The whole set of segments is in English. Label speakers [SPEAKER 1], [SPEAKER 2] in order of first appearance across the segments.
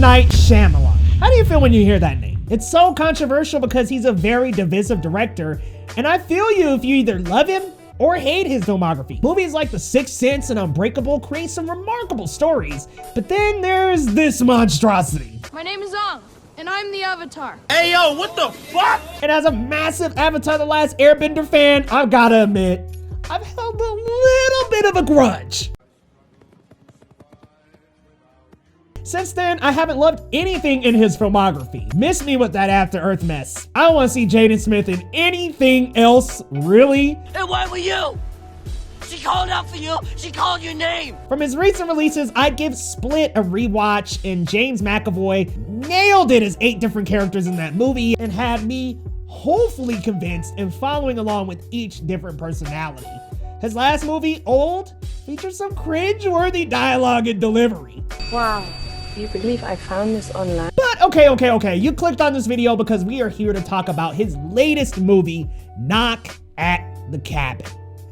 [SPEAKER 1] Night Shyamalan. How do you feel when you hear that name? It's so controversial because he's a very divisive director, and I feel you if you either love him or hate his filmography. Movies like The Sixth Sense and Unbreakable create some remarkable stories, but then there's this monstrosity.
[SPEAKER 2] My name is Ong, and I'm the Avatar.
[SPEAKER 3] Hey yo, what the fuck?
[SPEAKER 1] And as a massive Avatar The Last Airbender fan, I've gotta admit, I've held a little bit of a grudge. Since then, I haven't loved anything in his filmography. Miss me with that After Earth mess. I don't want to see Jaden Smith in anything else, really.
[SPEAKER 3] And why were you? She called out for you. She called your name.
[SPEAKER 1] From his recent releases, I'd give Split a rewatch, and James McAvoy nailed it as 8 different characters in that movie and had me hopefully convinced and following along with each different personality. His last movie, Old, features some cringe-worthy dialogue and delivery.
[SPEAKER 4] Wow. Do you believe I found this online?
[SPEAKER 1] But okay. You clicked on this video because we are here to talk about his latest movie, Knock at the Cabin.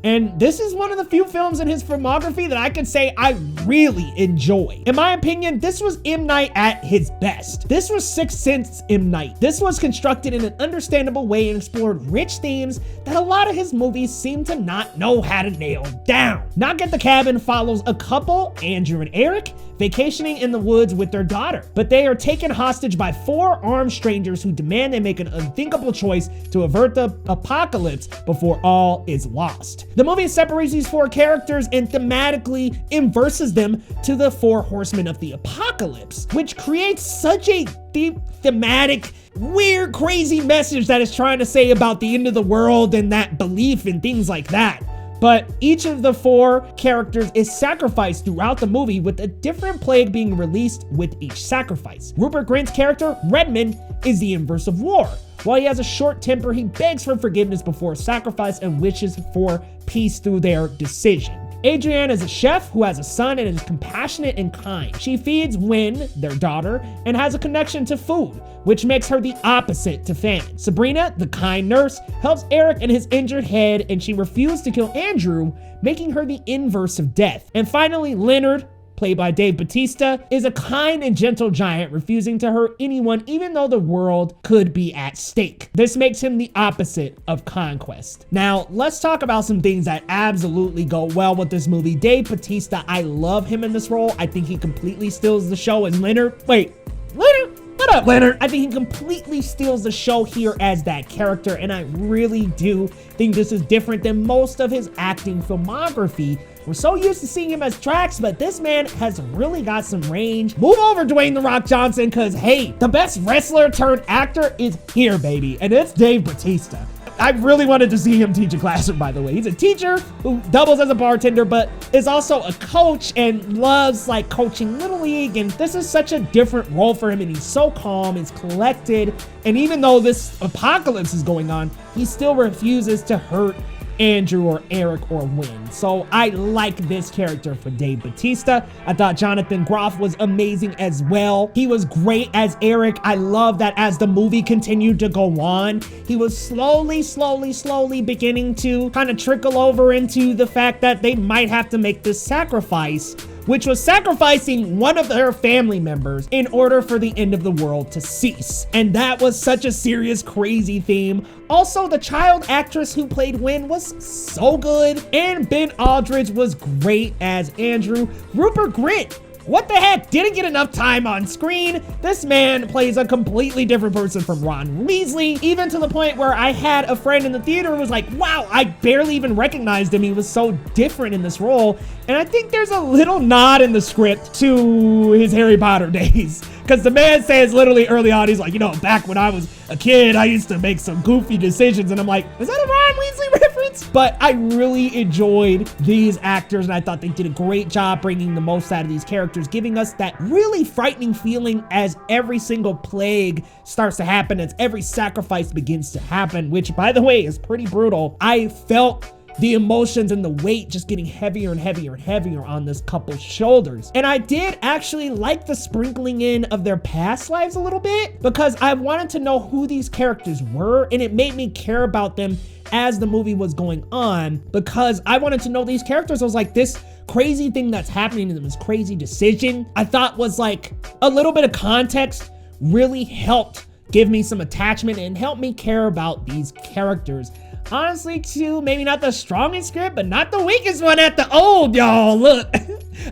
[SPEAKER 1] And this is one of the few films in his filmography that I can say I really enjoy. In my opinion, this was M. Night at his best. This was Sixth Sense M. Night. This was constructed in an understandable way and explored rich themes that a lot of his movies seem to not know how to nail down. Knock at the Cabin follows a couple, Andrew and Eric, vacationing in the woods with their daughter, but they are taken hostage by 4 armed strangers who demand they make an unthinkable choice to avert the apocalypse before all is lost. The movie separates these 4 characters and thematically inverses them to the 4 horsemen of the apocalypse, which creates such a deep thematic, weird, crazy message that it's trying to say about the end of the world and that belief and things like that. But each of the 4 characters is sacrificed throughout the movie, with a different plague being released with each sacrifice. Rupert Grint's character, Redmond, is the inverse of war. While he has a short temper, he begs for forgiveness before sacrifice and wishes for peace through their decision. Adrienne is a chef who has a son and is compassionate and kind. She feeds Wynn, their daughter, and has a connection to food, which makes her the opposite to Fannin. Sabrina, the kind nurse, helps Eric and his injured head, and she refused to kill Andrew, making her the inverse of death. And finally, Leonard, played by Dave Bautista, is a kind and gentle giant refusing to hurt anyone even though the world could be at stake. This makes him the opposite of Conquest. Now, let's talk about some things that absolutely go well with this movie. Dave Bautista, I love him in this role. I think he completely steals the show as Leonard. Wait, Leonard? What up, Leonard? I think he completely steals the show here as that character, and I really do think this is different than most of his acting filmography. We're so used to seeing him as Drax, but this man has really got some range. Move over, Dwayne "The Rock" Johnson, because hey, the best wrestler turned actor is here, baby, and it's Dave Bautista. I really wanted to see him teach a classroom, by the way. He's a teacher who doubles as a bartender, but is also a coach and loves like coaching Little League. And this is such a different role for him. And he's so calm, he's collected. And even though this apocalypse is going on, he still refuses to hurt Andrew or Eric or Wynn. So I like this character for Dave Bautista. I thought Jonathan Groff was amazing as well. He was great as Eric. I love that as the movie continued to go on, he was slowly beginning to kind of trickle over into the fact that they might have to make this sacrifice, which was sacrificing one of their family members in order for the end of the world to cease. And that was such a serious, crazy theme. Also, the child actress who played Wynn was so good, and Ben Aldridge was great as Andrew. Rupert Grint, what the heck, didn't get enough time on screen. This man plays a completely different person from Ron Weasley, even to the point where I had a friend in the theater who was like, wow, I barely even recognized him. He was so different in this role. And I think there's a little nod in the script to his Harry Potter days, because the man says literally early on, he's like, you know, back when I was a kid, I used to make some goofy decisions. And I'm like, is that a Ron Weasley reference? But I really enjoyed these actors, and I thought they did a great job bringing the most out of these characters, giving us that really frightening feeling as every single plague starts to happen, as every sacrifice begins to happen, which, by the way, is pretty brutal. I felt the emotions and the weight just getting heavier and heavier and heavier on this couple's shoulders. And I did actually like the sprinkling in of their past lives a little bit, because I wanted to know who these characters were, and it made me care about them as the movie was going on, because I wanted to know these characters. I was like, this crazy thing that's happening to them, this crazy decision, I thought was like a little bit of context really helped give me some attachment and help me care about these characters. Honestly, too, maybe not the strongest script, but not the weakest one at the Old, y'all. Look,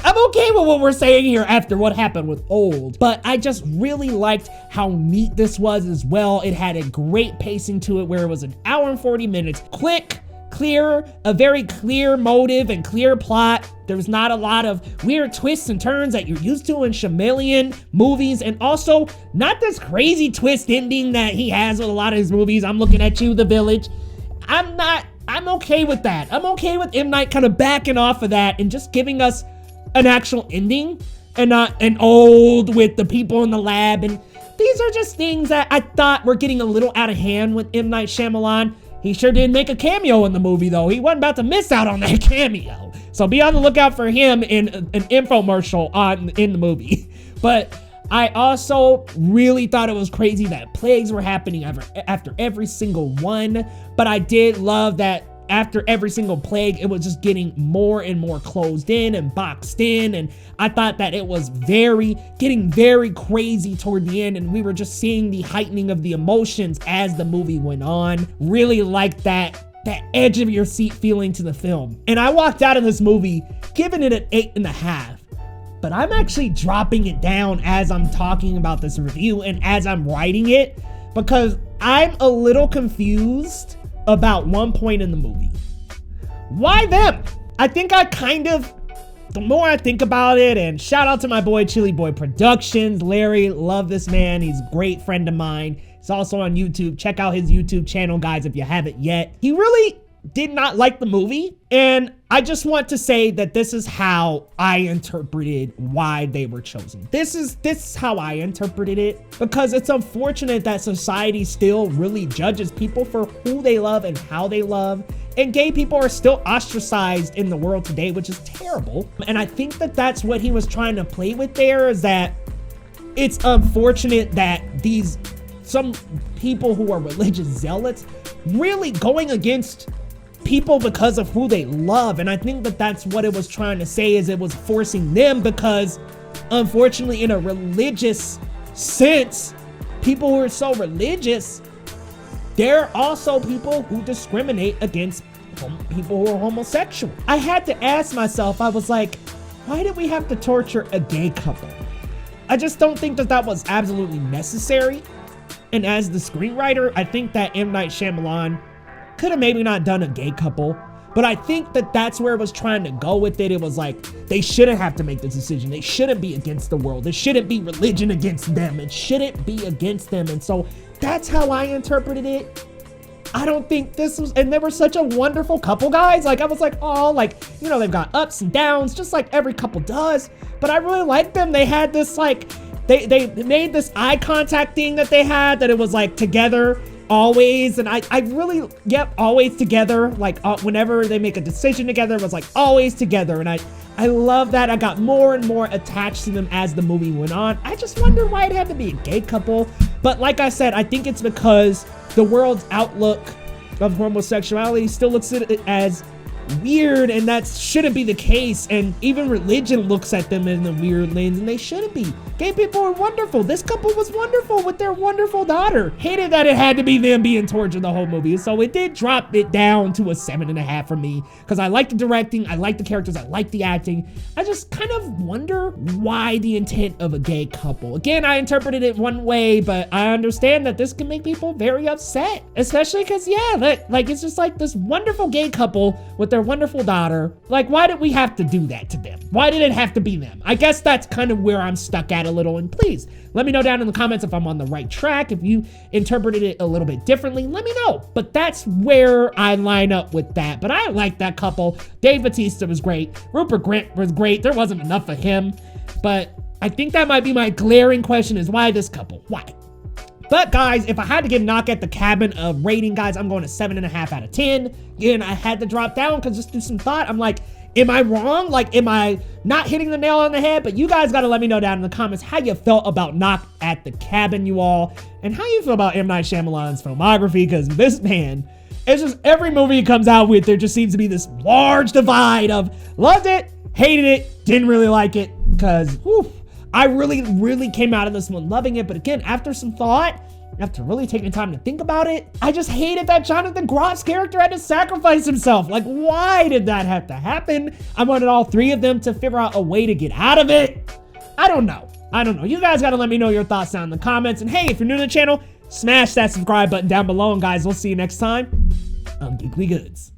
[SPEAKER 1] I'm okay with what we're saying here after what happened with Old, but I just really liked how neat this was as well. It had a great pacing to it where it was an hour and 40 minutes. Quick, clear, a very clear motive and clear plot. There was not a lot of weird twists and turns that you're used to in Shyamalan movies, and also not this crazy twist ending that he has with a lot of his movies. I'm looking at you, The Village. I'm okay with that. I'm okay with M. Night kind of backing off of that and just giving us an actual ending and not an Old with the people in the lab. And these are just things that I thought were getting a little out of hand with M. Night Shyamalan. He sure did make a cameo in the movie, though. He wasn't about to miss out on that cameo. So be on the lookout for him in an infomercial in the movie. But I also really thought it was crazy that plagues were happening after every single one. But I did love that after every single plague, it was just getting more and more closed in and boxed in. And I thought that it was getting very crazy toward the end. And we were just seeing the heightening of the emotions as the movie went on. Really liked that edge of your seat feeling to the film. And I walked out of this movie giving it an 8.5. But I'm actually dropping it down as I'm talking about this review and as I'm writing it, because I'm a little confused about one point in the movie. Why them? I think the more I think about it, and shout out to my boy Chili Boy Productions, Larry, love this man. He's a great friend of mine. He's also on YouTube. Check out his YouTube channel, guys, if you haven't yet. He really did not like the movie, and I just want to say that this is how I interpreted why they were chosen. This is how I interpreted it, because it's unfortunate that society still really judges people for who they love and how they love, and gay people are still ostracized in the world today, which is terrible. And I think that that's what he was trying to play with there, is that it's unfortunate that some people who are religious zealots really going against people because of who they love. And I think that that's what it was trying to say, is it was forcing them, because unfortunately in a religious sense, people who are so religious, they're also people who discriminate against people who are homosexual. I had to ask myself, I was like, why did we have to torture a gay couple? I just don't think that was absolutely necessary. And as the screenwriter, I think that M. Night Shyamalan could have maybe not done a gay couple, but I think that that's where it was trying to go with it. It was like, they shouldn't have to make this decision. They shouldn't be against the world. It shouldn't be religion against them. It shouldn't be against them. And so that's how I interpreted it. I don't think this was, and they were such a wonderful couple, guys. Like, I was like, oh, like, you know, they've got ups and downs, just like every couple does, but I really liked them. They had this, like, they made this eye contact thing that they had, that it was like together always, and I really, yep, always together. Like whenever they make a decision together, it was like always together, and I love that. I got more and more attached to them as the movie went on. I just wonder why it had to be a gay couple, but like I said, I think it's because the world's outlook of homosexuality still looks at it as weird, and that shouldn't be the case. And even religion looks at them in a weird lens, and they shouldn't be. Gay people are wonderful. This couple was wonderful with their wonderful daughter. Hated that it had to be them being tortured the whole movie. So it did drop it down to a 7.5 for me, because I like the directing, I like the characters, I like the acting. I just kind of wonder why the intent of a gay couple. Again, I interpreted it one way, but I understand that this can make people very upset, especially because, yeah, like it's just like this wonderful gay couple with their wonderful daughter. Like, why did we have to do that to them? Why did it have to be them? I guess that's kind of where I'm stuck at a little, and please let me know down in the comments if I'm on the right track. If you interpreted it a little bit differently, let me know. But that's where I line up with that. But I like that couple. Dave Bautista was great. Rupert Grint was great. There wasn't enough of him, but I think that might be my glaring question, is why this couple? Why? But guys, if I had to give Knock at the Cabin a rating, guys, I'm going to 7.5 out of 10. Again, I had to drop down because just through some thought, I'm like, am I wrong? Like, am I not hitting the nail on the head? But you guys got to let me know down in the comments how you felt about Knock at the Cabin, you all, and how you feel about M. Night Shyamalan's filmography, because this man, it's just every movie he comes out with, there just seems to be this large divide of loved it, hated it, didn't really like it, because I really came out of this one loving it. But again, after some thought, after really taking time to think about it, I just hated that Jonathan Groff's character had to sacrifice himself. Like, why did that have to happen? I wanted all three of them to figure out a way to get out of it. I don't know. You guys got to let me know your thoughts down in the comments. And hey, if you're new to the channel, smash that subscribe button down below. And guys, we'll see you next time on Geekly Goods.